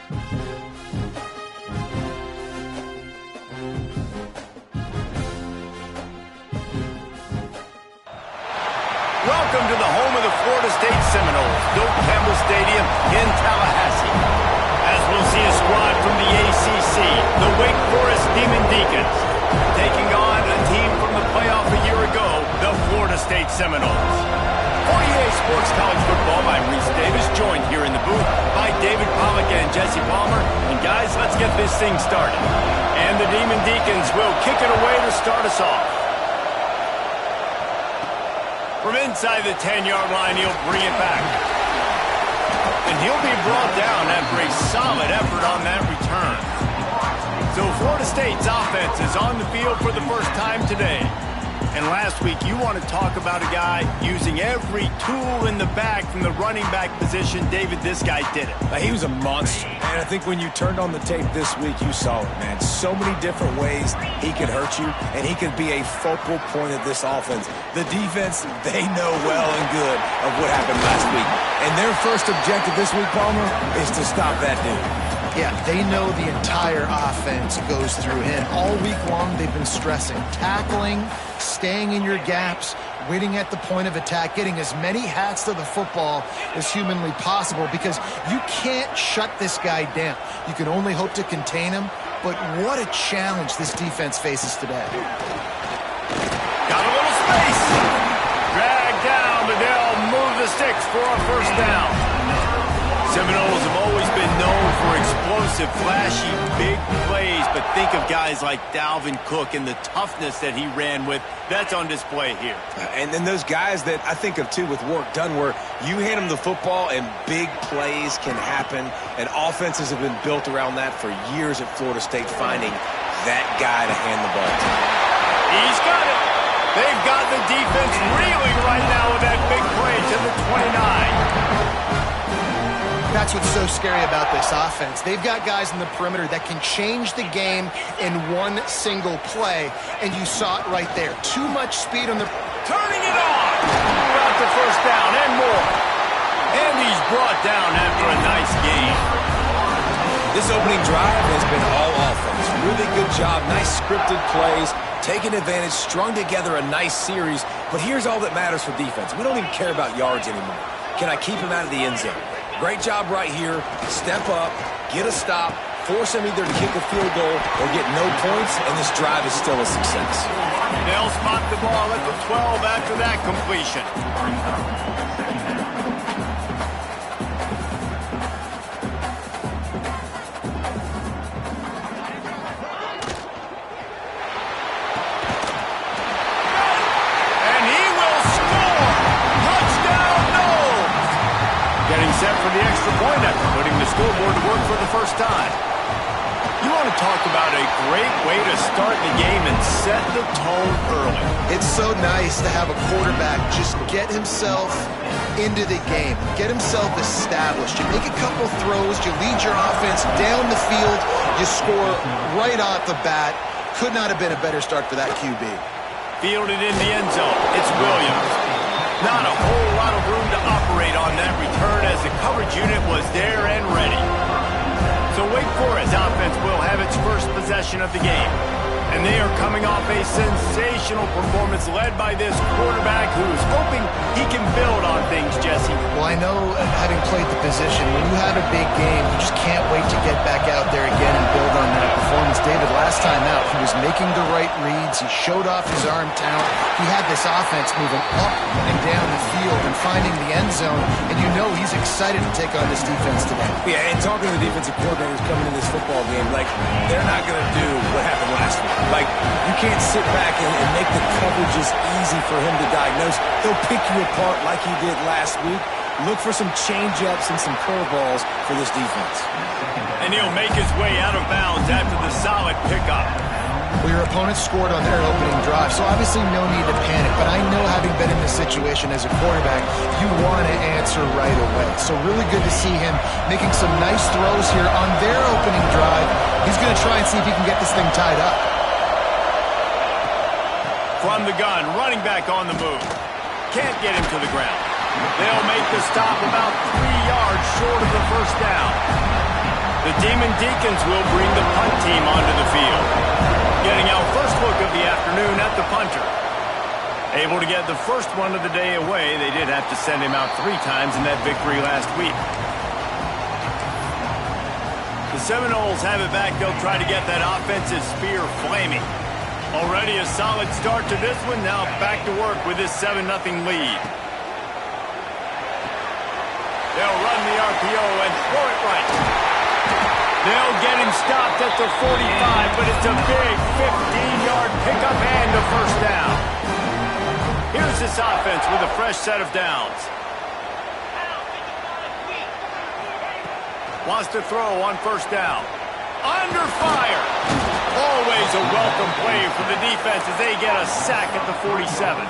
Welcome to the home of the Florida State Seminoles, Bill Campbell Stadium in Tallahassee. As we'll see a squad from the ACC, the Wake Forest Demon Deacons, taking on a team from the playoff a year ago, the Florida State Seminoles. 48 Sports College Football by Reese Davis, joined here in the booth by David Pollock and Jesse Palmer. And guys, let's get this thing started. And the Demon Deacons will kick it away to start us off. From inside the 10-yard line, he'll bring it back. And he'll be brought down after a solid effort on that return. So Florida State's offense is on the field for the first time today. And last week, you want to talk about a guy using every tool in the bag from the running back position. David, this guy did it. He was a monster. And I think when you turned on the tape this week, you saw it, man. So many different ways he could hurt you, and he could be a focal point of this offense. The defense, they know well and good of what happened last week. And their first objective this week, Palmer, is to stop that dude. Yeah, they know the entire offense goes through him. All week long, they've been stressing tackling, staying in your gaps, waiting at the point of attack, getting as many hats to the football as humanly possible, because you can't shut this guy down. You can only hope to contain him, but what a challenge this defense faces today. Got a little space. Drag down, but they'll move the sticks for a first down. Seminoles have always been known for explosive, flashy, big plays, but think of guys like Dalvin Cook and the toughness that he ran with. That's on display here. And then those guys that I think of, too, with work done, where you hand them the football and big plays can happen, and offenses have been built around that for years at Florida State, finding that guy to hand the ball to. He's got it. They've got the defense reeling right now with that big play to the 29. That's what's so scary about this offense. They've got guys in the perimeter that can change the game in one single play, and you saw it right there. Too much speed on the... Turning it on! Brought the first down and more. And he's brought down after a nice gain. This opening drive has been all offense. Really good job, nice scripted plays, taking advantage, strung together a nice series. But here's all that matters for defense. We don't even care about yards anymore. Can I keep him out of the end zone? Great job right here. Step up, get a stop, force him either to kick a field goal or get no points, and this drive is still a success. They'll spot the ball at the 12 after that completion. And he will score! Touchdown, Noles! Getting set for the extra point after putting the scoreboard to work for the first time. You want to talk about a great way to start the game and set the tone early. It's so nice to have a quarterback just get himself into the game, get himself established. You make a couple throws, you lead your offense down the field, you score right off the bat. Could not have been a better start for that QB. Fielded in the end zone. It's Williams. Not a whole lot of room to operate on that return as the coverage unit was there and ready. So Wake Forest offense will have its first possession of the game. And they are coming off a sensational performance led by this quarterback who's hoping he can build on things, Jesse. Well, I know, having played the position, when you have a big game, you just can't wait to get back out there again and build on that performance. David, last time out, he was making the right reads. He showed off his arm talent. He had this offense moving up and down the field and finding the end zone. And you know he's excited to take on this defense today. Yeah, and talking to the defensive coordinators coming into this football game, like, they're not going to do what happened last week. Like, you can't sit back and make the coverages easy for him to diagnose. He'll pick you apart like he did last week. Look for some change-ups and some curveballs for this defense. And he'll make his way out of bounds after the solid pickup. Well, your opponent scored on their opening drive, so obviously no need to panic. But I know, having been in this situation as a quarterback, you want to answer right away. So really good to see him making some nice throws here on their opening drive. He's going to try and see if he can get this thing tied up. From the gun, running back on the move. Can't get him to the ground. They'll make the stop about 3 yards short of the first down. The Demon Deacons will bring the punt team onto the field. Getting our first look of the afternoon at the punter. Able to get the first one of the day away. They did have to send him out 3 times in that victory last week. The Seminoles have it back. They'll try to get that offensive spear flaming. Already a solid start to this one. Now back to work with this 7-0 lead. They'll run the RPO and throw it right. They'll get him stopped at the 45, but it's a big 15-yard pickup and a first down. Here's this offense with a fresh set of downs. Wants to throw on first down. Under fire. Always a welcome play for the defense as they get a sack at the 47.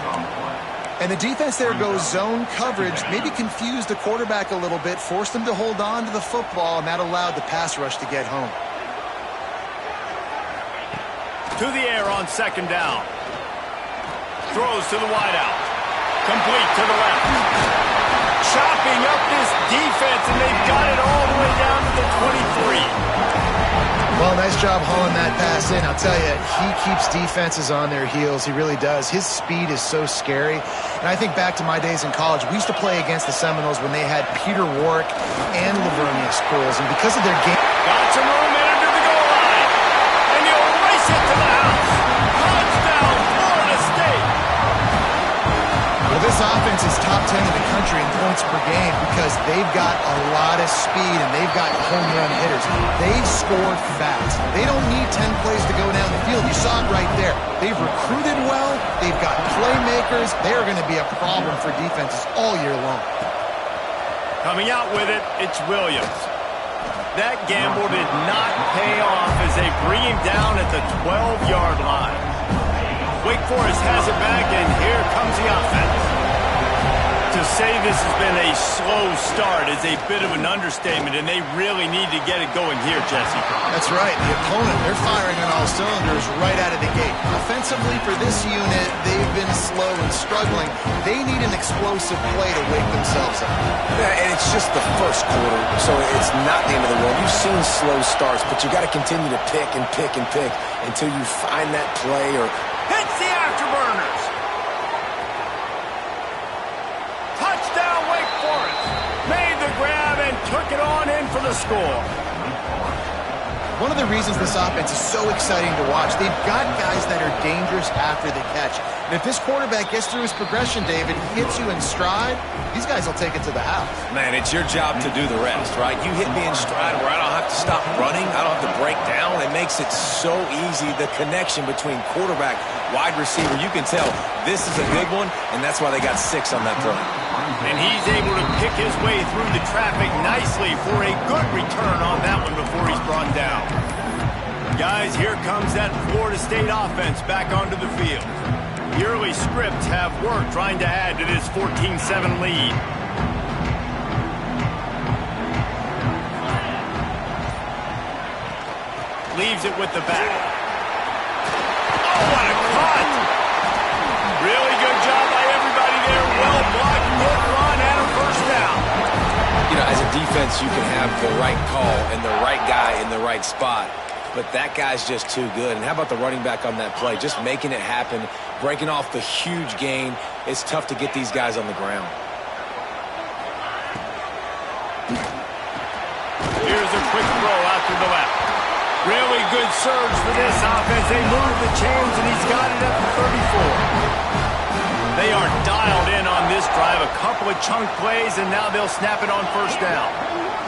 And the defense there goes zone coverage, maybe confused the quarterback a little bit, forced him to hold on to the football, and that allowed the pass rush to get home. To the air on second down. Throws to the wideout. Complete to the left. Chopping up this defense, and they've got it all the way down to the 23. Well, nice job hauling that pass in. I'll tell you, he keeps defenses on their heels. He really does. His speed is so scary. And I think back to my days in college. We used to play against the Seminoles when they had Peter Warwick and Lavernia schools. And because of their game... Got some room in under the goal line. And he'll race it to the house. Touchdown, Florida State. Well, this offense is top 10 in the country in points per game because they've got a lot of speed and they've got home run hitters. They've scored fast. They don't need 10 plays to go down the field. You saw it right there. They've recruited well. They've got playmakers. They're going to be a problem for defenses all year long. Coming out with it, it's Williams. That gamble did not pay off as they bring him down at the 12-yard line. Wake Forest has it back, and here comes the offense. To say this has been a slow start is a bit of an understatement, and they really need to get it going here, Jesse. That's right. The opponent, they're firing on all cylinders right out of the gate. Offensively for this unit, they've been slow and struggling. They need an explosive play to wake themselves up. Yeah, and it's just the first quarter, so it's not the end of the world. You've seen slow starts, but you got to continue to pick and pick and pick until you find that play or... Hits the afterburners. Touchdown, Wake Forest. Made the grab and took it on in for the score. One of the reasons this offense is so exciting to watch, they've got guys that are dangerous after the catch. And if this quarterback gets through his progression, David, he hits you in stride, these guys will take it to the house. Man, it's your job to do the rest, right? You hit me in stride where I don't have to stop running. I don't have to break down. It makes it so easy, the connection between quarterback, wide receiver. You can tell this is a big one, and that's why they got 6 on that throw. And he's able to pick his way through the traffic nicely for a good return on that one before he's brought down. Guys, here comes that Florida State offense back onto the field. The early scripts have worked trying to add to this 14-7 lead. Leaves it with the back. Oh, what a cut! Really good job by everybody there. Well blocked, good run, and a first down. You know, as a defense, you can have the right call and the right guy in the right spot. But that guy's just too good. And how about the running back on that play? Just making it happen, breaking off the huge gain. It's tough to get these guys on the ground. Here's a quick throw out to the left. Really good surge for this offense. They move the chains, and he's got it at the 34. They are dialed in on this drive. A couple of chunk plays, and now they'll snap it on first down.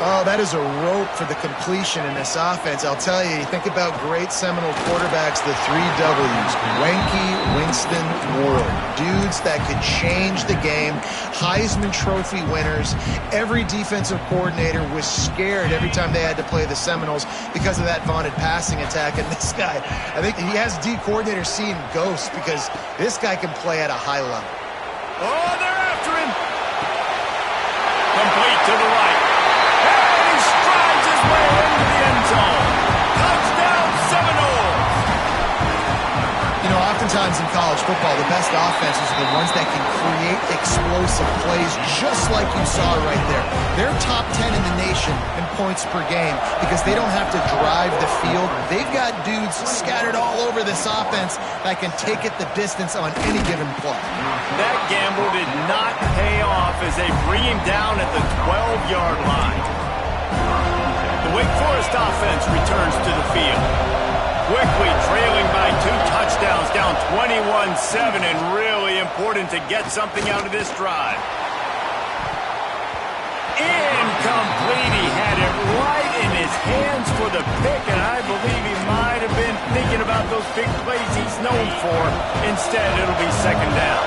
Oh, that is a rope for the completion in this offense. I'll tell you, you think about great Seminole quarterbacks, the 3 W's, Wenke, Winston, Worrell. Dudes that could change the game, Heisman Trophy winners. Every defensive coordinator was scared every time they had to play the Seminoles because of that vaunted passing attack. And this guy, I think he has D coordinators seeing ghosts because this guy can play at a high level. Oh, they're after him. Complete to the right. And he strides his way into the end zone. Touchdown, Seminoles. You know, often Oftentimes in college football, the best offenses are the ones that can create explosive plays, just like you saw right there. They're top 10 in the nation in points per game because they don't have to drive the field. They've got dudes scattered all over this offense that can take it the distance on any given play. That gamble did not pay off as they bring him down at the 12-yard line. The Wake Forest offense returns to the field. Quickly trailing by 2 touchdowns, down 21-7, and really important to get something out of this drive. Incomplete. He had it right in his hands for the pick, and I believe he might have been thinking about those big plays he's known for. Instead, it'll be second down.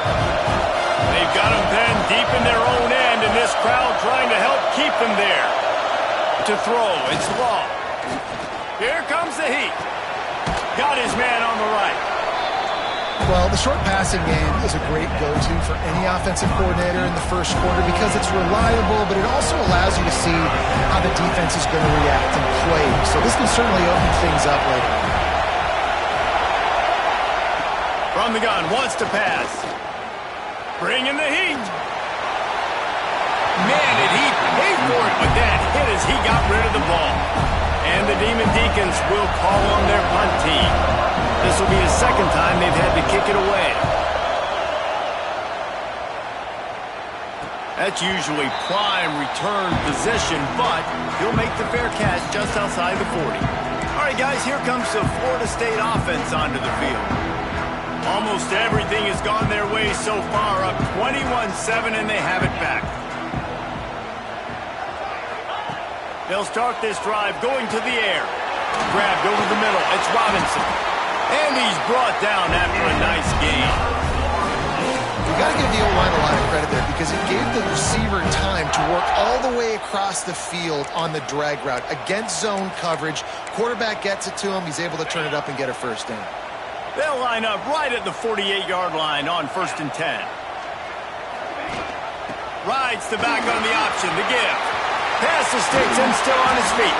They've got him then deep in their own end, and this crowd trying to help keep them there. To throw, it's long. Here comes the heat. Got his man on the right. Well, the short passing game is a great go-to for any offensive coordinator in the first quarter because it's reliable, but it also allows you to see how the defense is going to react and play. So this can certainly open things up later on. From the gun, wants to pass. Bring in the heat. Man, did he pay for it with that hit as he got rid of the ball. And the Demon Deacons will call on their punt team. This will be the second time they've had to kick it away. That's usually prime return position, but he'll make the fair catch just outside the 40. All right, guys, here comes the Florida State offense onto the field. Almost everything has gone their way so far, up 21-7, and they have it back. They'll start this drive going to the air. Grabbed over the middle. It's Robinson. And he's brought down after a nice gain. You got to give the O-line a lot of credit there because it gave the receiver time to work all the way across the field on the drag route. Against zone coverage, quarterback gets it to him. He's able to turn it up and get a first down. They'll line up right at the 48-yard line on 1st and 10. Rides the back on the option, the give. Pass the sticks and still on his feet.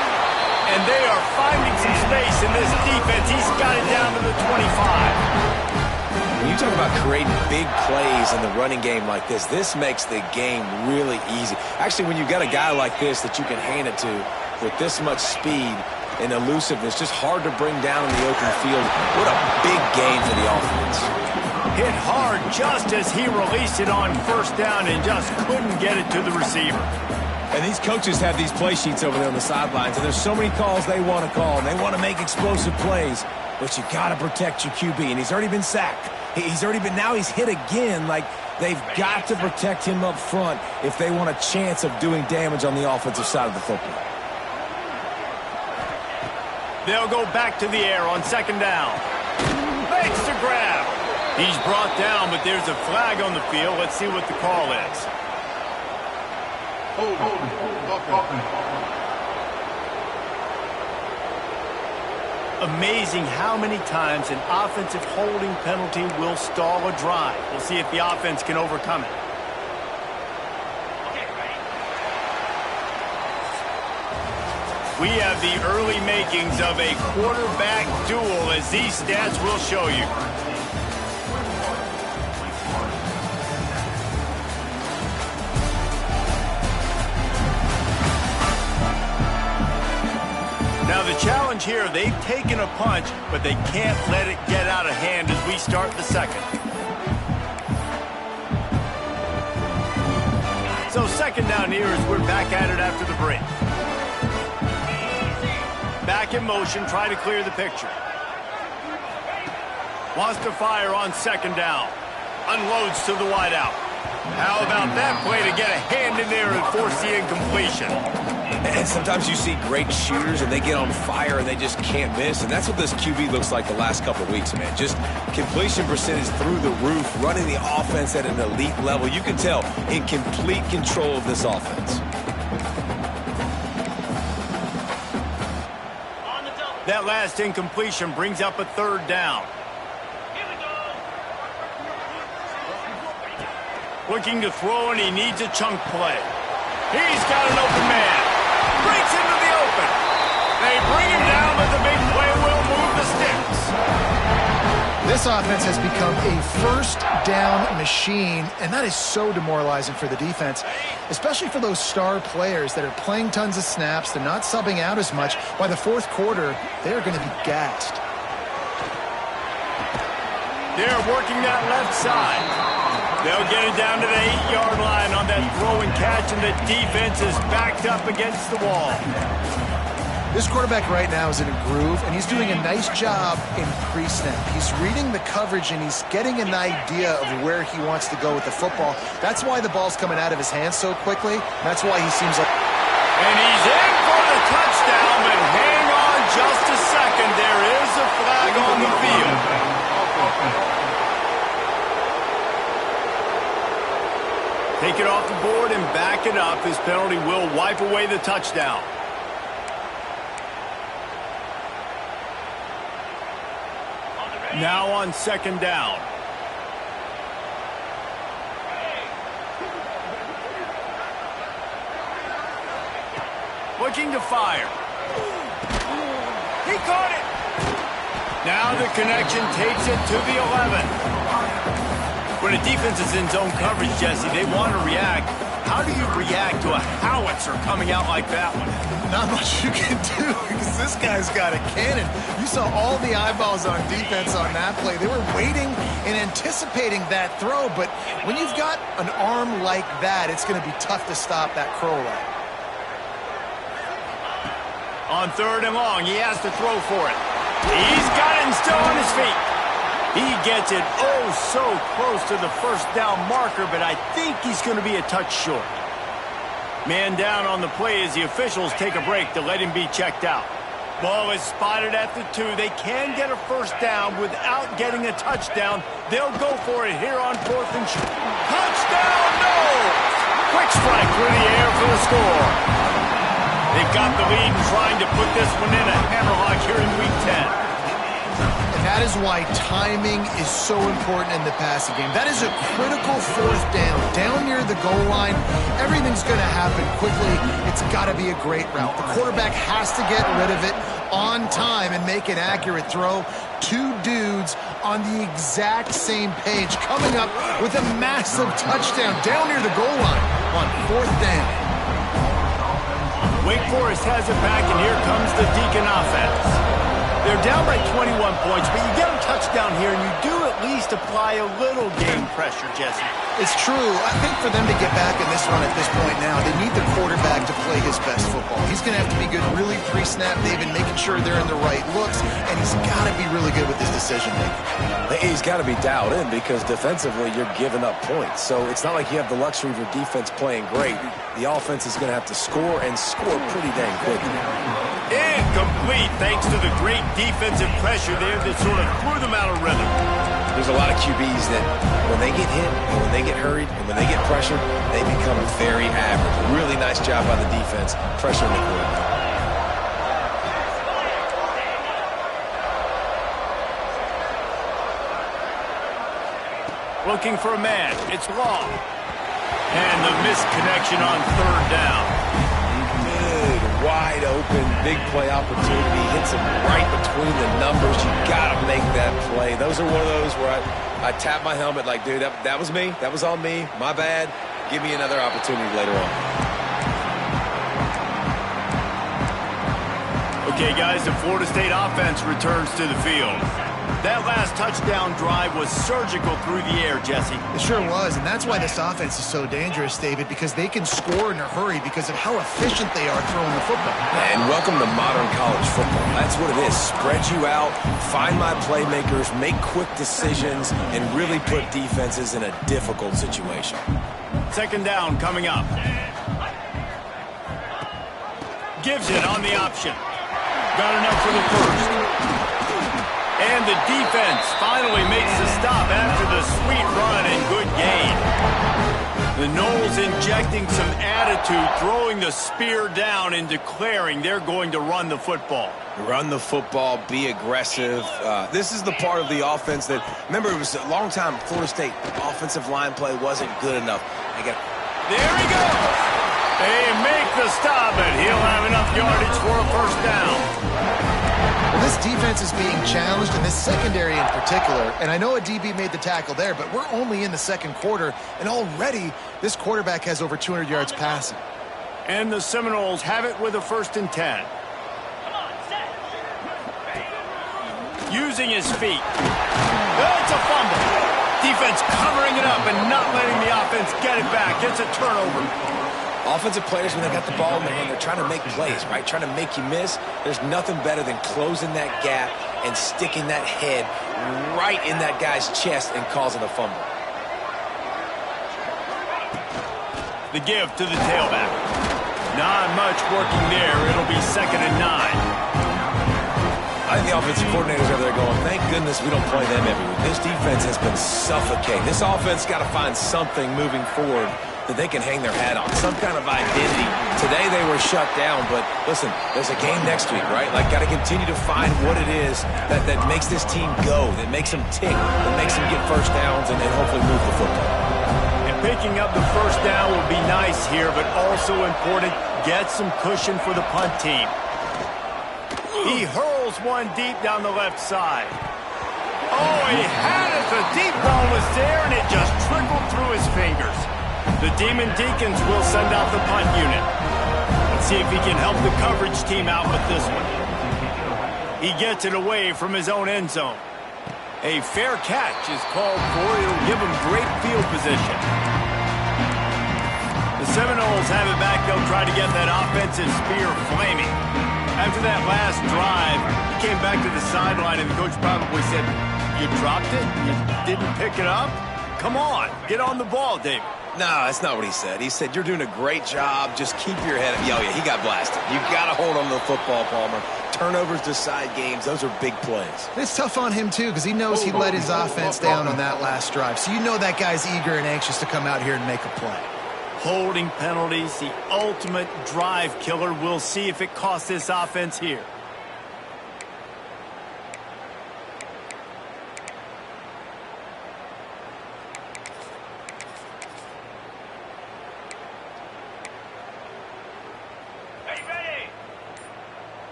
And they are finding some space in this defense. He's got it down to the 25. When you talk about creating big plays in the running game like this makes the game really easy. Actually, when you've got a guy like this that you can hand it to with this much speed and elusiveness, just hard to bring down in the open field. What a big gain for the offense. Hit hard just as he released it on 1st down and just couldn't get it to the receiver. And these coaches have these play sheets over there on the sidelines, and there's so many calls they want to call, and they want to make explosive plays, but you got to protect your QB, and he's already been sacked. Now he's hit again. Like, they've got to protect him up front if they want a chance of doing damage on the offensive side of the football. They'll go back to the air on 2nd down. Makes the grab. He's brought down, but there's a flag on the field. Let's see what the call is. Amazing how many times an offensive holding penalty will stall a drive. We'll see if the offense can overcome it. We have the early makings of a quarterback duel, as these stats will show you. Now the challenge here, they've taken a punch, but they can't let it get out of hand as we start the second. So 2nd down here as we're back at it after the break. Back in motion, try to clear the picture. Wants to fire on 2nd down. Unloads to the wideout. How about that play to get a hand in there and force the incompletion? And sometimes you see great shooters and they get on fire and they just can't miss. And that's what this QB looks like the last couple of weeks, man. Just completion percentage through the roof, running the offense at an elite level. You can tell in complete control of this offense. That last incompletion brings up a 3rd down. Looking to throw, and he needs a chunk play. He's got an open man. Breaks into the open. They bring him down, but the big play will move the sticks. This offense has become a first down machine, and that is so demoralizing for the defense, especially for those star players that are playing tons of snaps. They're not subbing out as much. By the fourth quarter, they're going to be gassed. They're working that left side. They'll get it down to the 8-yard line on that throw and catch, and the defense is backed up against the wall. This quarterback right now is in a groove, and he's doing a nice job in pre-snap. He's reading the coverage, and he's getting an idea of where he wants to go with the football. That's why the ball's coming out of his hands so quickly. That's why he seems like... And he's in for the touchdown, but hang on just a second. There is a flag on the field. Take it off the board and back it up. This penalty will wipe away the touchdown. Now on second down. Looking to fire. He caught it. Now the connection takes it to the 11. When a defense is in zone coverage, Jesse, they want to react. How do you react to a howitzer coming out like that one? Not much you can do because this guy's got a cannon. You saw all the eyeballs on defense on that play. They were waiting and anticipating that throw, but when you've got an arm like that, it's going to be tough to stop that crow route. On third and long, he has to throw for it. He's got it and still on his feet. He gets it oh so close to the first down marker, but I think he's going to be a touch short. Man down on the play as the officials take a break to let him be checked out. Ball is spotted at the 2. They can get a first down without getting a touchdown. They'll go for it here on fourth and short. Touchdown, no! Quick strike through the air for the score. They've got the lead and trying to put this one in a hammerlock here in Week 10. That is why timing is so important in the passing game. That is a critical fourth down. Down near the goal line, everything's going to happen quickly. It's got to be a great route. The quarterback has to get rid of it on time and make an accurate throw. Two dudes on the exact same page coming up with a massive touchdown down near the goal line on fourth down. Wake Forest has it back, and here comes the Deacon offense. They're down by 21 points, but you get a touchdown here, and you do at least apply a little game pressure, Jesse. It's true. I think for them to get back in this run at this point now, they need the quarterback to play his best football. He's going to have to be good really pre-snap, David, making sure they're in the right looks, and he's got to be really good with his decision-making. He's got to be dialed in because defensively you're giving up points. So it's not like you have the luxury of your defense playing great. The offense is going to have to score and score pretty dang quickly. Incomplete thanks to the great defensive pressure there that sort of threw them out of rhythm. There's a lot of QBs that when they get hit and when they get hurried and when they get pressured, they become very average. Really nice job by the defense pressuring the quarterback. Looking for a man. It's long. And the missed connection on third down. Good, wide open, big play opportunity. Hits him right between the numbers. You got to make that play. Those are one of those where I tap my helmet like, dude, that was me. That was on me. My bad. Give me another opportunity later on. Okay, guys, the Florida State offense returns to the field. That last touchdown drive was surgical through the air, Jesse. It sure was, and that's why this offense is so dangerous, David, because they can score in a hurry because of how efficient they are throwing the football. And welcome to modern college football. That's what it is. Spread you out, find my playmakers, make quick decisions, and really put defenses in a difficult situation. Second down coming up. Gives it on the option. Got enough for the first. And the defense finally makes the stop after the sweet run and good gain. The Noles injecting some attitude, throwing the spear down and declaring they're going to run the football. Run the football, be aggressive. This is the part of the offense that, remember, it was a long time, Florida State offensive line play wasn't good enough. There he goes. They make the stop, and he'll have enough yardage for a first down. Well, this defense defense is being challenged, and this secondary in particular, and I know a DB made the tackle there, but we're only in the second quarter, and already this quarterback has over 200 yards passing. And the Seminoles have it with a 1st and 10. Using his feet. It's a fumble. Defense covering it up and not letting the offense get it back. It's a turnover. Offensive players, when they got the ball in their hand, they're trying to make plays, right? Trying to make you miss. There's nothing better than closing that gap and sticking that head right in that guy's chest and causing a fumble. The give to the tailback. Not much working there. It'll be 2nd and 9. I think the offensive coordinators over there going, thank goodness we don't play them every week. This defense has been suffocating. This offense got to find something moving forward that they can hang their hat on, some kind of identity. Today they were shut down, but listen, there's a game next week, right? Like, got to continue to find what it is that makes this team go, that makes them tick, that makes them get first downs and hopefully move the football. And picking up the 1st down will be nice here, but also important, get some cushion for the punt team. He hurls one deep down the left side. Oh, he had it. The deep ball was there, and it just trickled through his fingers. The Demon Deacons will send out the punt unit. Let's see if he can help the coverage team out with this one. He gets it away from his own end zone. A fair catch is called for. It'll give him great field position. The Seminoles have it back. They'll try to get that offensive spear flaming. After that last drive, he came back to the sideline, and the coach probably said, you dropped it? You didn't pick it up? Come on, get on the ball, David. No, that's not what he said. He said, you're doing a great job. Just keep your head up. Oh, yeah, he got blasted. You've got to hold on to the football, Palmer. Turnovers decide games. Those are big plays. It's tough on him, too, because he knows he let his offense down on that last drive. So you know that guy's eager and anxious to come out here and make a play. Holding penalties, the ultimate drive killer. We'll see if it costs this offense here.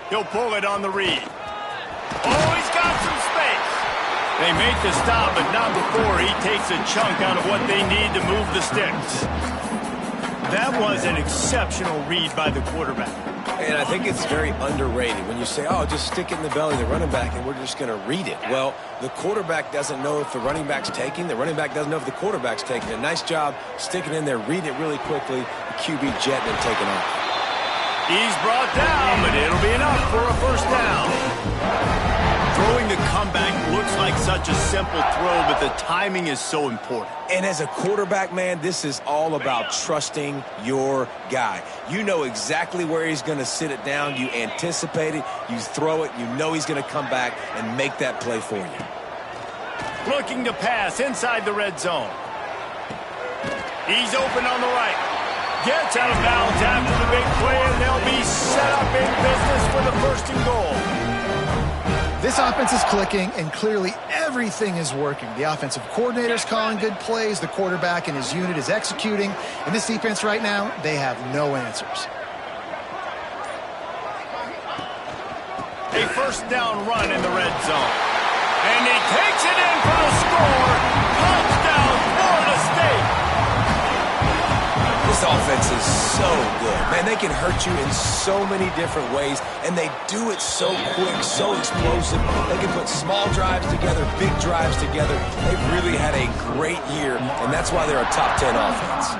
He'll pull it on the read. Oh, he's got some space. They make the stop, but not before he takes a chunk out of what they need to move the sticks. That was an exceptional read by the quarterback. And I think it's very underrated when you say, oh, just stick it in the belly of the running back and we're just going to read it. Well, the quarterback doesn't know if the running back's taking. The running back doesn't know if the quarterback's taking. A nice job sticking in there, reading it really quickly, the QB jetting and taking off. He's brought down, but it'll be enough for a 1st down. Throwing the comeback looks like such a simple throw, but the timing is so important. And as a quarterback, man, this is all about trusting your guy. You know exactly where he's going to sit it down. You anticipate it. You throw it. You know he's going to come back and make that play for you. Looking to pass inside the red zone. He's open on the right. Gets out of bounds after the big play, and they'll be set up in business for the 1st and goal. This offense is clicking, and clearly everything is working. The offensive coordinator's calling good plays. The quarterback and his unit is executing. And this defense right now, they have no answers. A 1st down run in the red zone. And he takes it in for the score. Touchdown, Florida State. This offense is so good. Man, they can hurt you in so many different ways, and they do it so quick, so explosive. They can put small drives together, big drives together. They've really had a great year, and that's why they're a top 10 offense.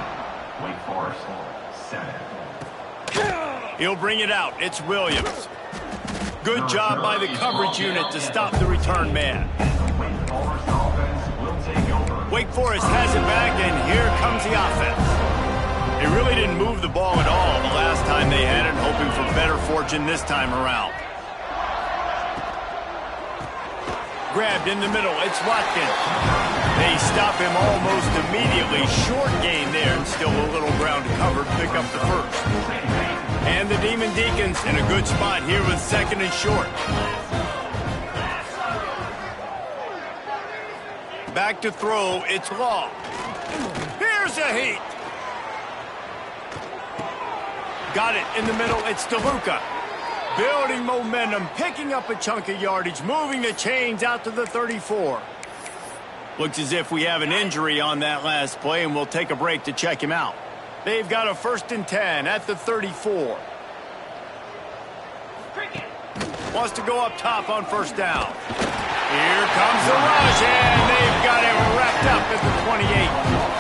Wake Forest, 7. He'll bring it out. It's Williams. Good job by the coverage unit to stop the return man. Wake Forest offense will take over. Wake Forest has it back, and here comes the offense. They really didn't move the ball at all the last time they had it, hoping for better fortune this time around. Grabbed in the middle, it's Watkins. They stop him almost immediately. Short gain there, and still a little ground to cover to pick up the 1st. And the Demon Deacons in a good spot here with 2nd and short. Back to throw, it's Law. Here's a heat. got it in the middle. It's DeLuca. Building momentum, picking up a chunk of yardage, moving the chains out to the 34. Looks as if we have an injury on that last play, and we'll take a break to check him out. They've got a 1st and 10 at the 34. Wants to go up top on 1st down. Here comes the rush, and they've got it wrapped up at the 28.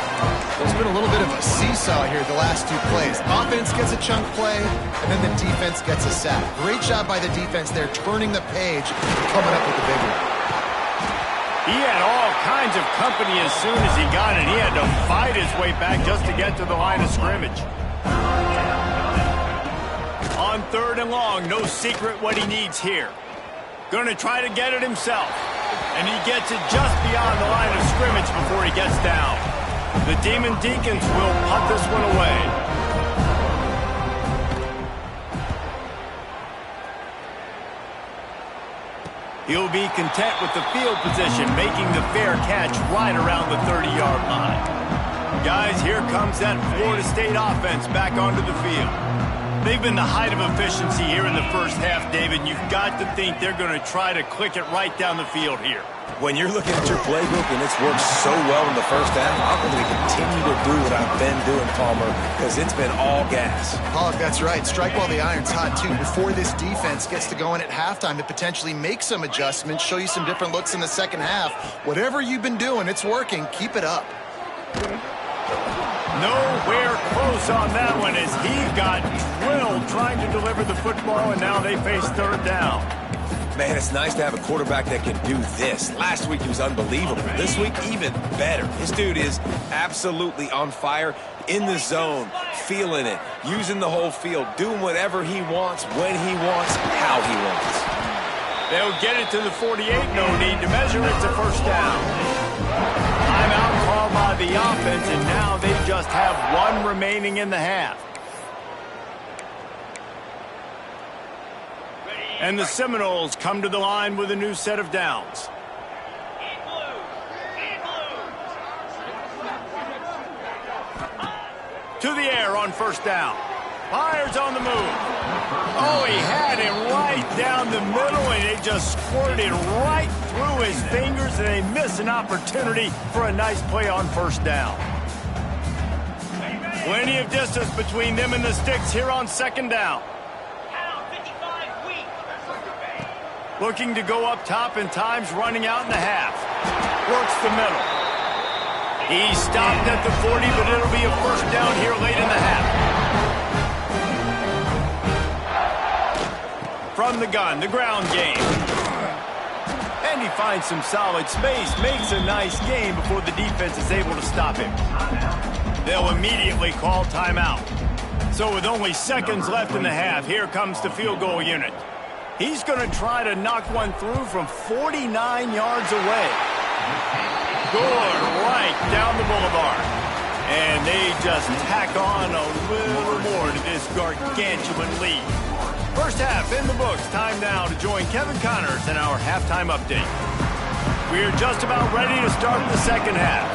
There's been a little bit of a seesaw here the last 2 plays. Offense gets a chunk play, and then the defense gets a sack. Great job by the defense there, turning the page, coming up with the big one. He had all kinds of company as soon as he got it. He had to fight his way back just to get to the line of scrimmage. On 3rd and long, no secret what he needs here. Going to try to get it himself. And he gets it just beyond the line of scrimmage before he gets down. The Demon Deacons will punt this one away. He'll be content with the field position, making the fair catch right around the 30-yard line. Guys, here comes that Florida State offense back onto the field. They've been the height of efficiency here in the first half, David. You've got to think they're going to try to click it right down the field here. When you're looking at your playbook and it's worked so well in the first half, I'm going to continue to do what I've been doing, Palmer, because it's been all gas. Pollock, that's right. Strike while the iron's hot, too. Before this defense gets to going at halftime to potentially make some adjustments, show you some different looks in the second half. Whatever you've been doing, it's working. Keep it up. Nowhere close on that one as he got drilled trying to deliver the football, and now they face 3rd down. Man, it's nice to have a quarterback that can do this. Last week he was unbelievable. This week, even better. This dude is absolutely on fire, in the zone, feeling it, using the whole field, doing whatever he wants, when he wants, how he wants. They'll get it to the 48. No need to measure. It's a 1st down. Timeout called by the offense, and now they just have 1 remaining in the half. And the Seminoles come to the line with a new set of downs. To the air on 1st down. Fires on the move. Oh, he had him right down the middle, and it just squirted right through his fingers, and they miss an opportunity for a nice play on 1st down. Plenty of distance between them and the sticks here on 2nd down. Looking to go up top, and time's running out in the half. Works the middle. He stopped at the 40, but it'll be a 1st down here late in the half. From the gun, the ground game. And he finds some solid space, makes a nice game before the defense is able to stop him. They'll immediately call timeout. So with only seconds left in the half, here comes the field goal unit. He's going to try to knock one through from 49 yards away. Good, right down the boulevard. And they just tack on a little more to this gargantuan lead. First half in the books. Time now to join Kevin Connors in our halftime update. We're just about ready to start the second half.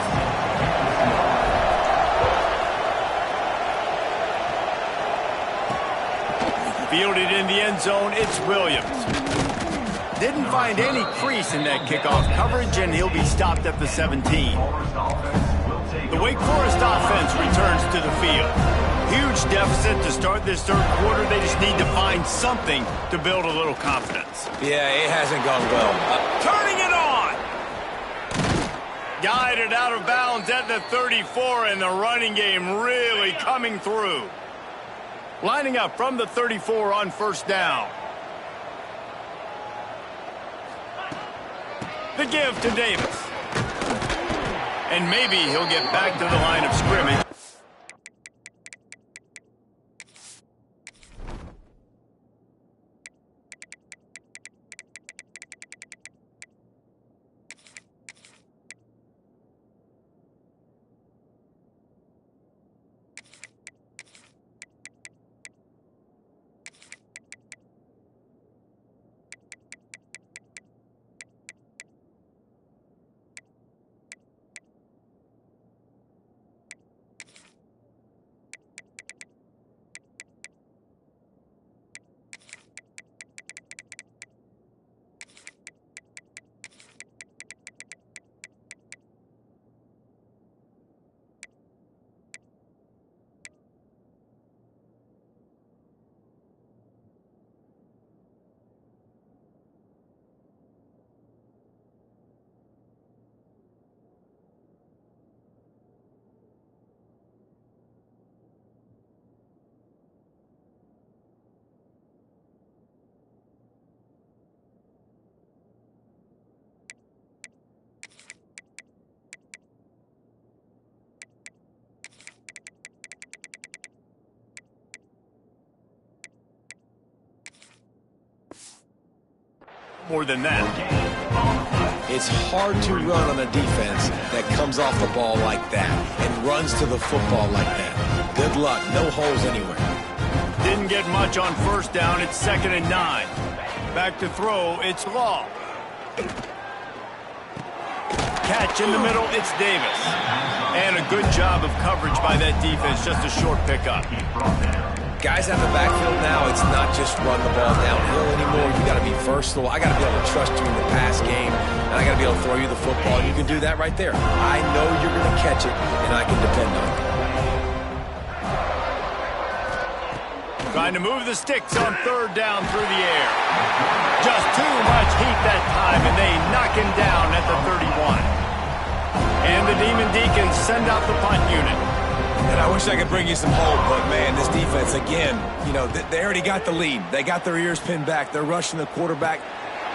Fielded in the end zone, it's Williams. Didn't find any crease in that kickoff coverage, and he'll be stopped at the 17. The Wake Forest offense returns to the field. Huge deficit to start this 3rd quarter. They just need to find something to build a little confidence. Yeah, it hasn't gone well. Turning it on! Guided out of bounds at the 34, and the running game really coming through. Lining up from the 34 on 1st down. The give to Davis. And maybe he'll get back to the line of scrimmage. more than that. It's hard to run on a defense that comes off the ball like that and runs to the football like that. Good luck. No holes anywhere. Didn't get much on first down. It's 2nd and 9. Back to throw. It's Law. Catch in the middle. It's Davis. And a good job of coverage by that defense. Just a short pickup. Guys out the backfield now, it's not just run the ball downhill anymore. You got to be versatile. I got to be able to trust you in the pass game, and I got to be able to throw you the football, and you can do that right there. I know you're going to catch it, and I can depend on it. Trying to move the sticks on 3rd down through the air. Just too much heat that time, and they knock him down at the 31. And the Demon Deacons send out the punt unit. And I wish I could bring you some hope, but, man, this defense, again, you know, they already got the lead. They got their ears pinned back. They're rushing the quarterback.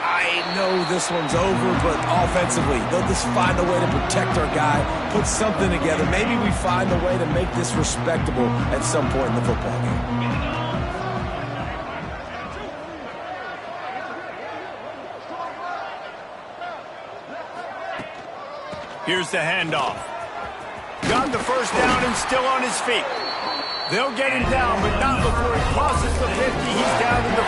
I know this one's over, but offensively, they'll just find a way to protect our guy, put something together. Maybe we find a way to make this respectable at some point in the football game. Here's the handoff. Got the first down and still on his feet. They'll get him down, but not before he crosses the 50. He's down to the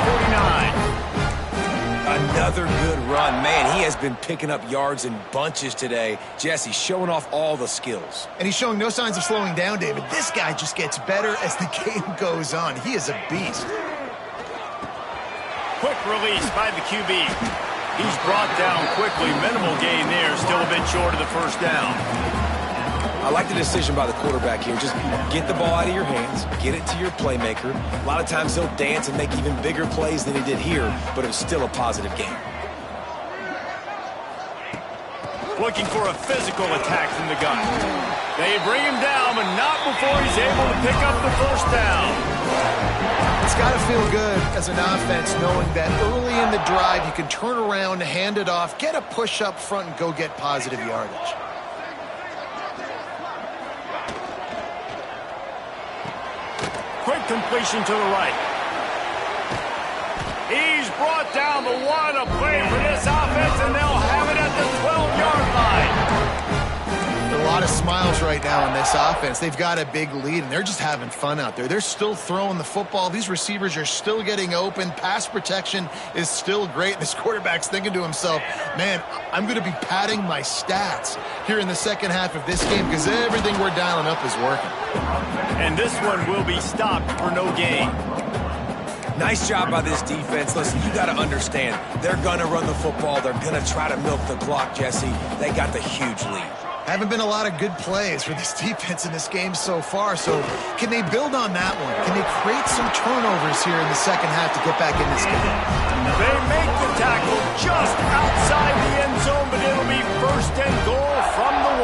49. Another good run. Man, he has been picking up yards in bunches today. Jesse showing off all the skills. And he's showing no signs of slowing down, David. This guy just gets better as the game goes on. He is a beast. Quick release by the QB. He's brought down quickly. Minimal gain there. Still a bit short of the first down. I like the decision by the quarterback here. Just get the ball out of your hands, get it to your playmaker. A lot of times he'll dance and make even bigger plays than he did here, but it was still a positive game. Looking for a physical attack from the gun. They bring him down, but not before he's able to pick up the first down. It's got to feel good as an offense knowing that early in the drive you can turn around, hand it off, get a push up front, and go get positive yardage. Quick completion to the right. He's brought down, but what a play for this offense, and they'll have it at the 12-yard line. A lot of smiles right now on this offense. They've got a big lead, and they're just having fun out there. They're still throwing the football. These receivers are still getting open. Pass protection is still great. This quarterback's thinking to himself, man, I'm going to be padding my stats here in the second half of this game because everything we're dialing up is working. And this one will be stopped for no gain. Nice job by this defense. Listen, you got to understand, they're going to run the football. They're going to try to milk the clock, Jesse. They got the huge lead. Haven't been a lot of good plays for this defense in this game so far, so can they build on that one? Can they create some turnovers here in the second half to get back in this game? They make the tackle just outside the end zone, but it'll be 1st and goal from the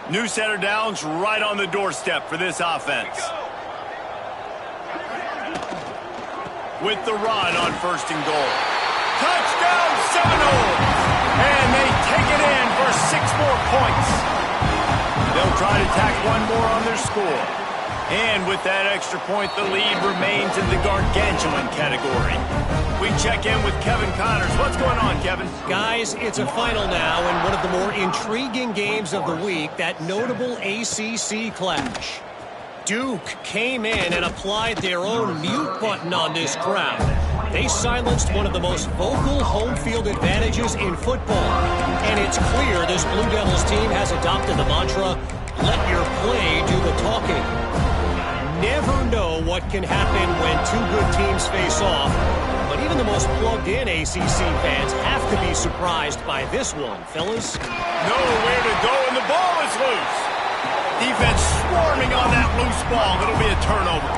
1. New set of downs right on the doorstep for this offense. With the run on 1st and goal. Touchdown Seminoles! And they take it in for 6 more points. They'll try to tack one more on their score. And with that extra point, the lead remains in the gargantuan category. We check in with Kevin Connors. What's going on, Kevin? Guys, it's a final now in one of the more intriguing games of the week, that notable ACC clash. Duke came in and applied their own mute button on this crowd. They silenced one of the most vocal home field advantages in football. And it's clear this Blue Devils team has adopted the mantra, let your play do the talking. Never know what can happen when two good teams face off. But even the most plugged-in ACC fans have to be surprised by this one, fellas. Nowhere to go, and the ball is loose. Defense swarming on that loose ball. It'll be a turnover.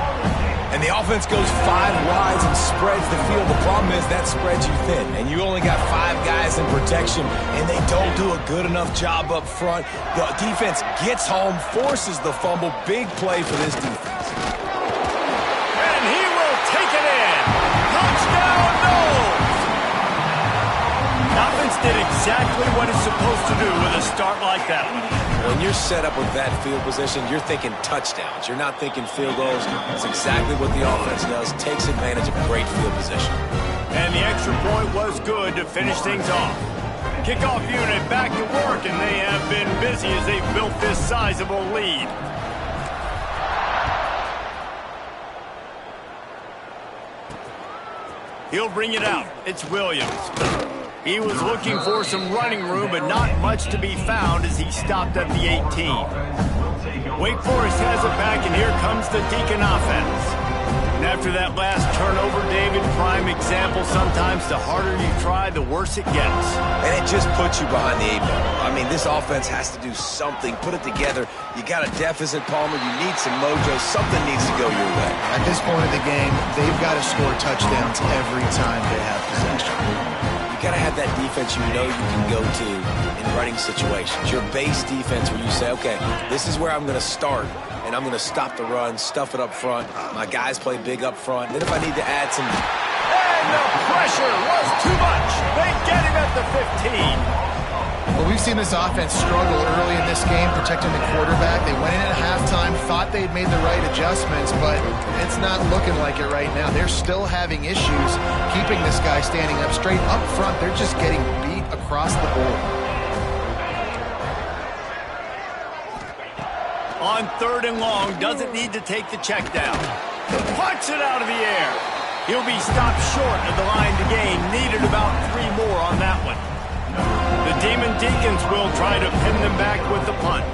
And the offense goes 5 wides and spreads the field. The problem is that spreads you thin, and you only got 5 guys in protection, and they don't do a good enough job up front. The defense gets home, forces the fumble. Big play for this defense. And he will take it in. Touchdown, Knowles! Offense did exactly what it's supposed to do with a start like that one. When you're set up with that field position, you're thinking touchdowns. You're not thinking field goals. That's exactly what the offense does. Takes advantage of a great field position. And the extra point was good to finish things off. Kickoff unit back to work, and they have been busy as they've built this sizable lead. He'll bring it out. It's Williams. He was looking for some running room, but not much to be found as he stopped at the 18. Wake Forest has it back, and here comes the Deacon offense. And after that last turnover, David, prime example, sometimes the harder you try, the worse it gets. And it just puts you behind the 8-ball. I mean, this offense has to do something, put it together. You got a deficit, Palmer. You need some mojo. Something needs to go your way. At this point of the game, they've got to score touchdowns every time they have possession. You got to have that defense you know you can go to in running situations. Your base defense where you say, okay, this is where I'm going to start. And I'm going to stop the run, stuff it up front. My guys play big up front. And then if I need to add some... And the pressure was too much. They get him at the 15. Well, we've seen this offense struggle early in this game, protecting the quarterback. They went in at halftime, thought they'd made the right adjustments, but it's not looking like it right now. They're still having issues keeping this guy standing up straight up front. They're just getting beat across the board. On 3rd and long, doesn't need to take the check down. Punts it out of the air. He'll be stopped short of the line to gain. Needed about 3 more on that one. The Demon Deacons will try to pin them back with the punt.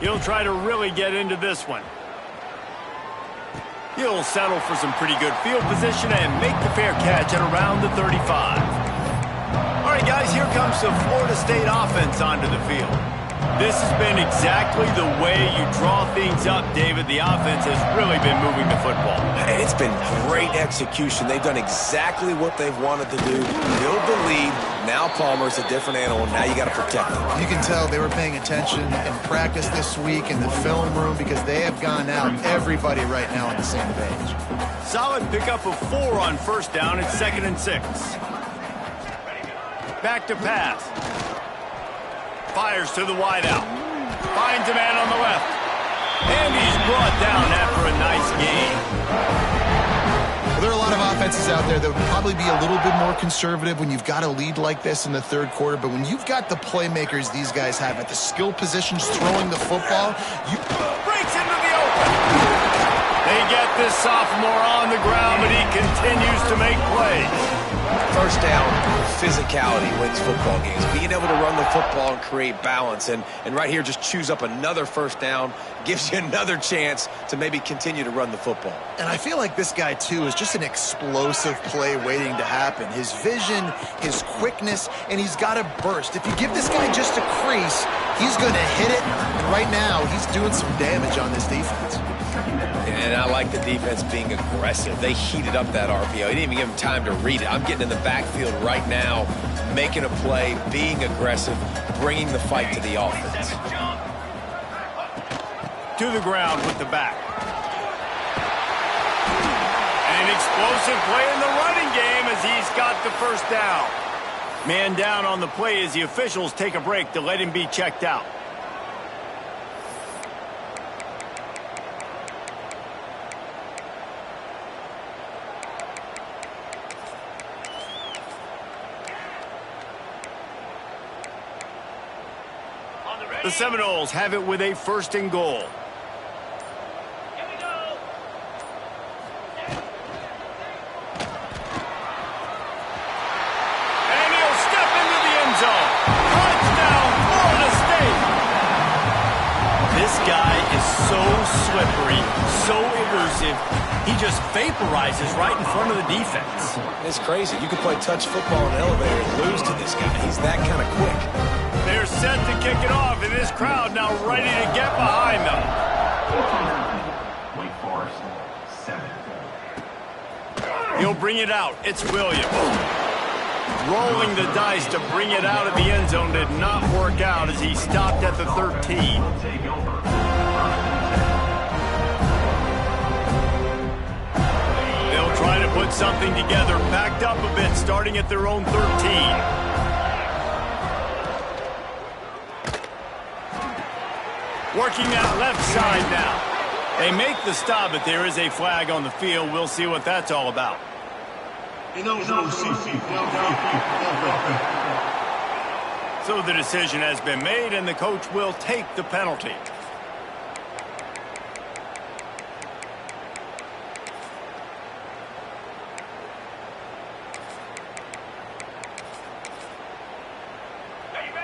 He'll try to really get into this one. He'll settle for some pretty good field position and make the fair catch at around the 35. All right, guys, here comes the Florida State offense onto the field. This has been exactly the way you draw things up, David. The offense has really been moving the football. It's been great execution. They've done exactly what they've wanted to do. Build the lead. Now Palmer's a different animal. Now you got to protect him. You can tell they were paying attention in practice this week in the film room because they have gone out, everybody right now on the same page. Solid pickup of 4 on 1st down. It's 2nd and 6. Back to pass. Fires to the wideout. Finds a man on the left. And he's brought down after a nice game. Well, there are a lot of offenses out there that would probably be a little bit more conservative when you've got a lead like this in the 3rd quarter. But when you've got the playmakers these guys have at the skill positions throwing the football, you... Breaks into the open. They get this sophomore on the ground, but he continues to make plays. 1st down, physicality wins football games. Being able to run the football and create balance. And right here, just choose up another 1st down. Gives you another chance to maybe continue to run the football. And I feel like this guy, too, is just an explosive play waiting to happen. His vision, his quickness, and he's got a burst. If you give this guy just a crease, he's going to hit it. And right now, he's doing some damage on this defense. And I like the defense being aggressive. They heated up that RPO. He didn't even give him time to read it. I'm getting in the backfield right now, making a play, being aggressive, bringing the fight to the offense. To the ground with the back. An explosive play in the running game as he's got the 1st down. Man down on the play as the officials take a break to let him be checked out. The Seminoles have it with a 1st and goal. Here we go. And he'll step into the end zone. Touchdown, Florida State. This guy is so slippery, so elusive. He just vaporizes right in front of the defense. It's crazy. You could play touch football in an elevator and lose to this guy. He's that kind of quick. They're set to kick it off, and this crowd now ready to get behind them. Wake Forest, 7. He'll bring it out. It's Williams. Rolling the dice to bring it out of the end zone did not work out as he stopped at the 13. Take over. They'll try to put something together, backed up a bit, starting at their own 13. Working that left side now. They make the stop, but there is a flag on the field. We'll see what that's all about. So the decision has been made, and the coach will take the penalty.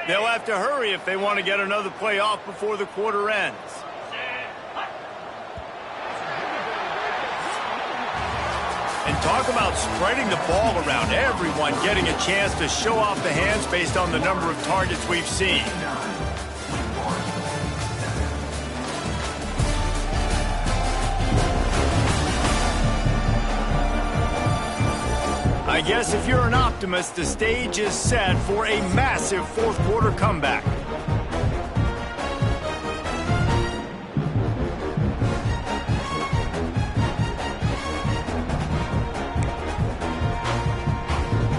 They'll have to hurry if they want to get another play off before the quarter ends. And talk about spreading the ball around, everyone getting a chance to show off the hands based on the number of targets we've seen. I guess if you're an optimist, the stage is set for a massive fourth quarter comeback.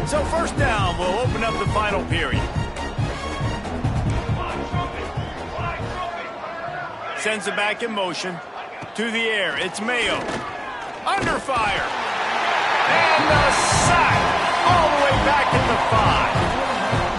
So first down, we'll open up the final period. Sends it back in motion. To the air, it's Mayo. Under fire. And a sack all the way back at the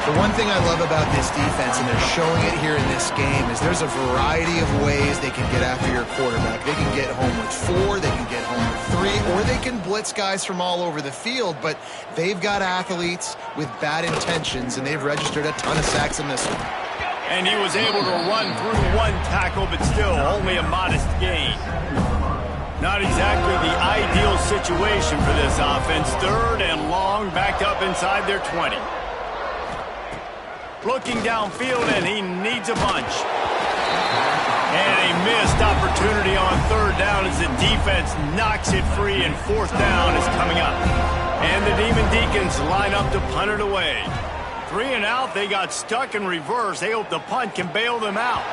5. The one thing I love about this defense, and they're showing it here in this game, is there's a variety of ways they can get after your quarterback. They can get home with 4, they can get home with 3, or they can blitz guys from all over the field, but they've got athletes with bad intentions, and they've registered a ton of sacks in this one. And he was able to run through 1 tackle, but still only a modest gain. Not exactly the ideal situation for this offense. 3rd and long, backed up inside their 20. Looking downfield, and he needs a bunch. And a missed opportunity on 3rd down as the defense knocks it free, and 4th down is coming up. And the Demon Deacons line up to punt it away. 3 and out, they got stuck in reverse. They hope the punt can bail them out.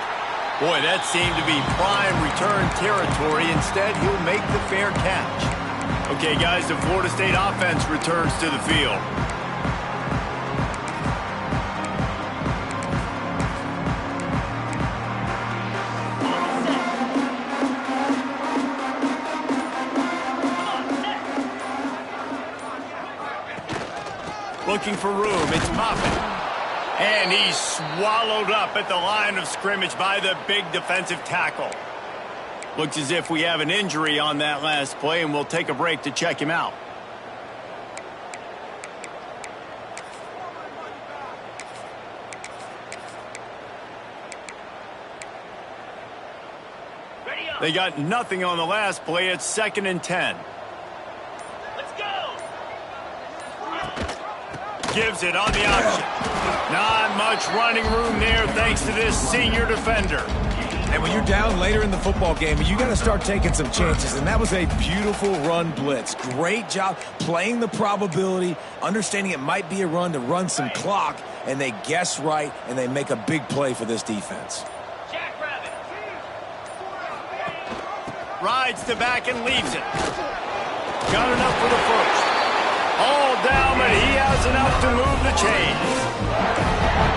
Boy, that seemed to be prime return territory. Instead, he'll make the fair catch. Okay, guys, the Florida State offense returns to the field. Looking for room, it's Moffitt. And he's swallowed up at the line of scrimmage by the big defensive tackle. Looks as if we have an injury on that last play, and we'll take a break to check him out. They got nothing on the last play. It's 2nd and 10. Let's go. Gives it on the option. Not much running room there thanks to this senior defender. And when you're down later in the football game, you got to start taking some chances. And that was a beautiful run blitz. Great job playing the probability, understanding it might be a run to run some clock, and they guess right, and they make a big play for this defense. Jackrabbit. Rides to back and leaves it. Got enough for the first. All down, but he has enough to move the chains.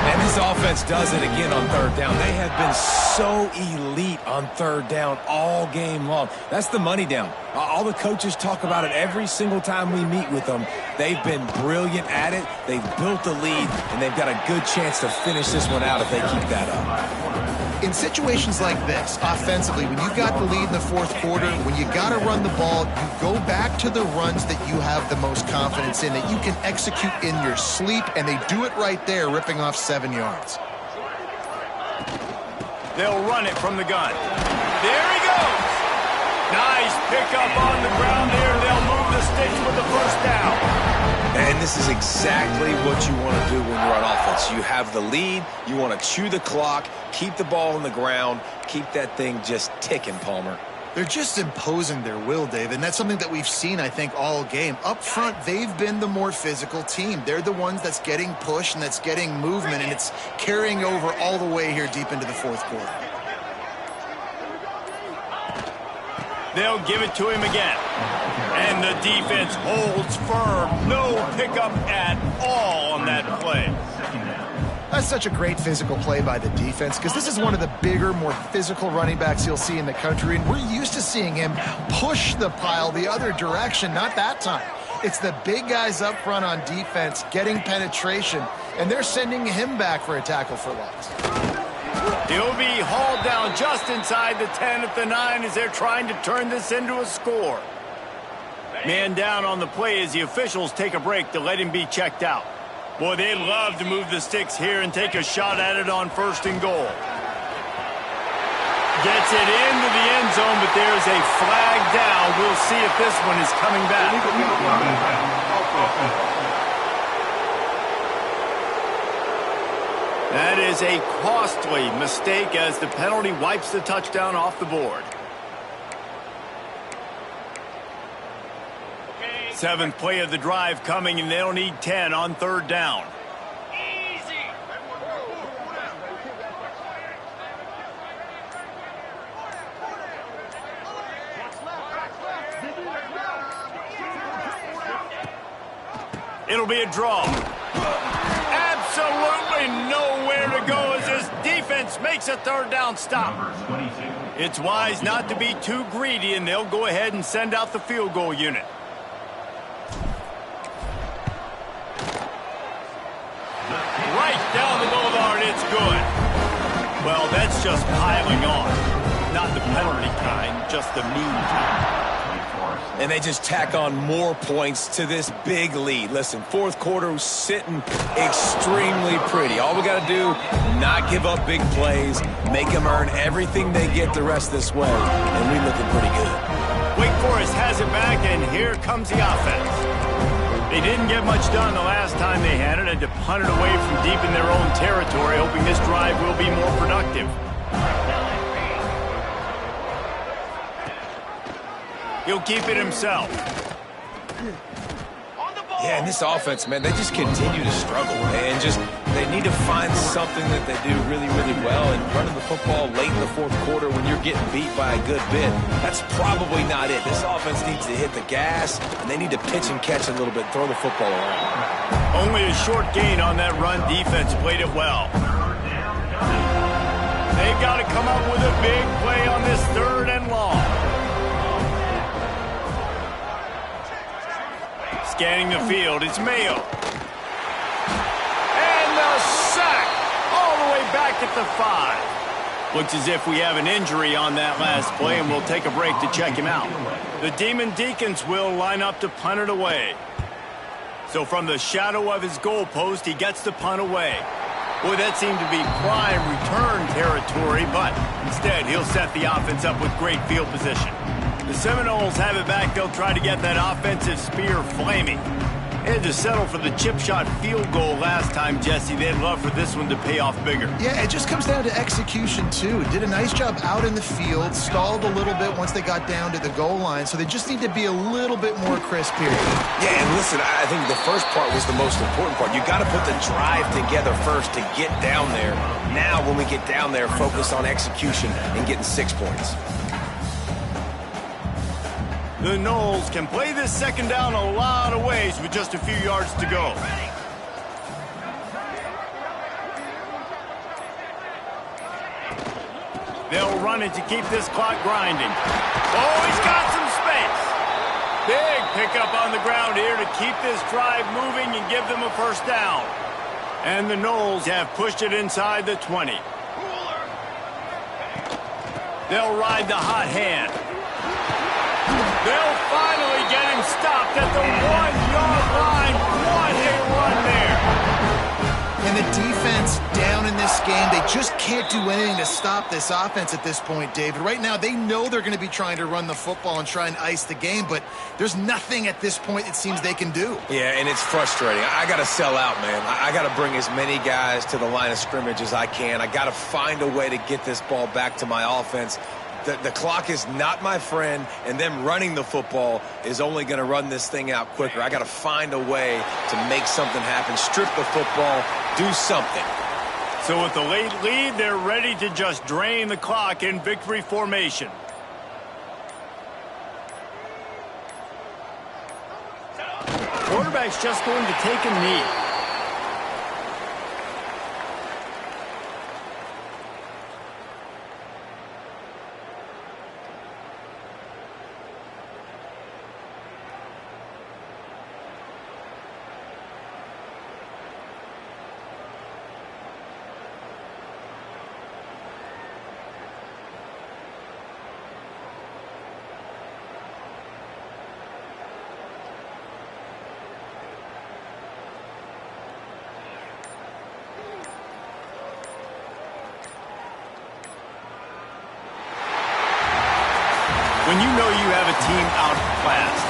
And this offense does it again on 3rd down. They have been so elite on 3rd down all game long. That's the money down. All the coaches talk about it every single time we meet with them. They've been brilliant at it. They've built the lead, and they've got a good chance to finish this one out if they keep that up. In situations like this, offensively, when you've got the lead in the 4th quarter, when you got to run the ball, you go back to the runs that you have the most confidence in, that you can execute in your sleep, and they do it right there, ripping off 7 yards. They'll run it from the gun. There he goes. Nice pickup on the ground there. They'll move the sticks with the first down. And this is exactly what you want to do when you're on offense. You have the lead. You want to chew the clock, keep the ball on the ground, keep that thing just ticking, Palmer. They're just imposing their will, Dave, and that's something that we've seen, I think, all game. Up front, they've been the more physical team. They're the ones that's getting pushed and that's getting movement, and it's carrying over all the way here deep into the 4th quarter. They'll give it to him again. And the defense holds firm. No pickup at all on that play. That's such a great physical play by the defense because this is one of the bigger, more physical running backs you'll see in the country, and we're used to seeing him push the pile the other direction. Not that time. It's the big guys up front on defense getting penetration, and they're sending him back for a tackle for loss. He'll be hauled down just inside the 10 at the 9 as they're trying to turn this into a score. Man down on the play as the officials take a break to let him be checked out. Boy, they'd love to move the sticks here and take a shot at it on 1st and goal. Gets it into the end zone, but there's a flag down. We'll see if this one is coming back. That is a costly mistake as the penalty wipes the touchdown off the board. 7th play of the drive coming, and they'll need 10 on 3rd down. Easy. It'll be a draw. Absolutely nowhere to go as this defense makes a 3rd down stop. Number 22. It's wise not to be too greedy, and they'll go ahead and send out the field goal unit. Right down the boulevard, it's good. Well, that's just piling on. Not the penalty kind, just the mean kind. And they just tack on more points to this big lead. Listen, 4th quarter was sitting extremely pretty. All we got to do, not give up big plays, make them earn everything they get the rest this way, and we're looking pretty good. Wake Forest has it back, and here comes the offense. They didn't get much done the last time they had it, and to punt it away from deep in their own territory, hoping this drive will be more productive. He'll keep it himself. Yeah, and this offense, man, they just continue to struggle. And they need to find something that they do really, really well. And running the football late in the 4th quarter when you're getting beat by a good bit, that's probably not it. This offense needs to hit the gas, and they need to pitch and catch a little bit, throw the football around. Only a short gain on that run. Defense played it well. They've got to come up with a big play on this 3rd and long. Scanning the field, it's Mayo. And the sack all the way back at the 5. Looks as if we have an injury on that last play, and we'll take a break to check him out. The Demon Deacons will line up to punt it away. So from the shadow of his goalpost, he gets the punt away. Boy, that seemed to be prime return territory, but instead he'll set the offense up with great field position. The Seminoles have it back. They'll try to get that offensive spear flaming. They had to settle for the chip shot field goal last time, Jesse. They'd love for this one to pay off bigger. Yeah, it just comes down to execution, too. Did a nice job out in the field, stalled a little bit once they got down to the goal line, so they just need to be a little bit more crisp here. Yeah, and listen, I think the first part was the most important part. You got to put the drive together first to get down there. Now, when we get down there, focus on execution and getting 6 points. The Noles can play this 2nd down a lot of ways with just a few yards to go. They'll run it to keep this clock grinding. Oh, he's got some space. Big pickup on the ground here to keep this drive moving and give them a 1st down. And the Noles have pushed it inside the 20. They'll ride the hot hand. They'll finally get him stopped at the 1-yard line. What a run there. And the defense down in this game, they just can't do anything to stop this offense at this point, David. Right now, they know they're going to be trying to run the football and try and ice the game, but there's nothing at this point it seems they can do. Yeah, and it's frustrating. I got to sell out, man. I got to bring as many guys to the line of scrimmage as I can. I got to find a way to get this ball back to my offense. The clock is not my friend, and them running the football is only going to run this thing out quicker. I got to find a way to make something happen, strip the football, do something. So with the late lead, they're ready to just drain the clock in victory formation. Quarterback's just going to take a knee. when you know you have a team outclassed,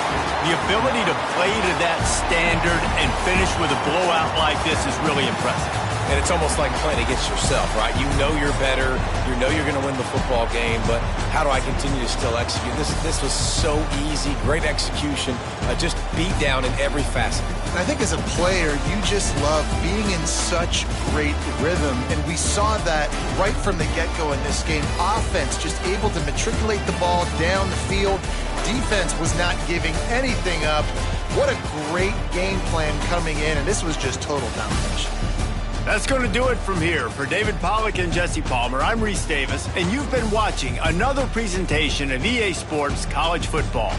the ability to play to that standard and finish with a blowout like this is really impressive. And it's almost like playing against yourself, right? You know you're better. You know you're going to win the football game, but how do I continue to still execute? This was so easy. Great execution. Just beat down in every facet. And I think as a player, you just love being in such great rhythm. And we saw that right from the get-go in this game. Offense just able to matriculate the ball down the field. Defense was not giving anything up. What a great game plan coming in, and this was just total domination. That's going to do it from here. For David Pollack and Jesse Palmer, I'm Reese Davis, and you've been watching another presentation of EA Sports College Football.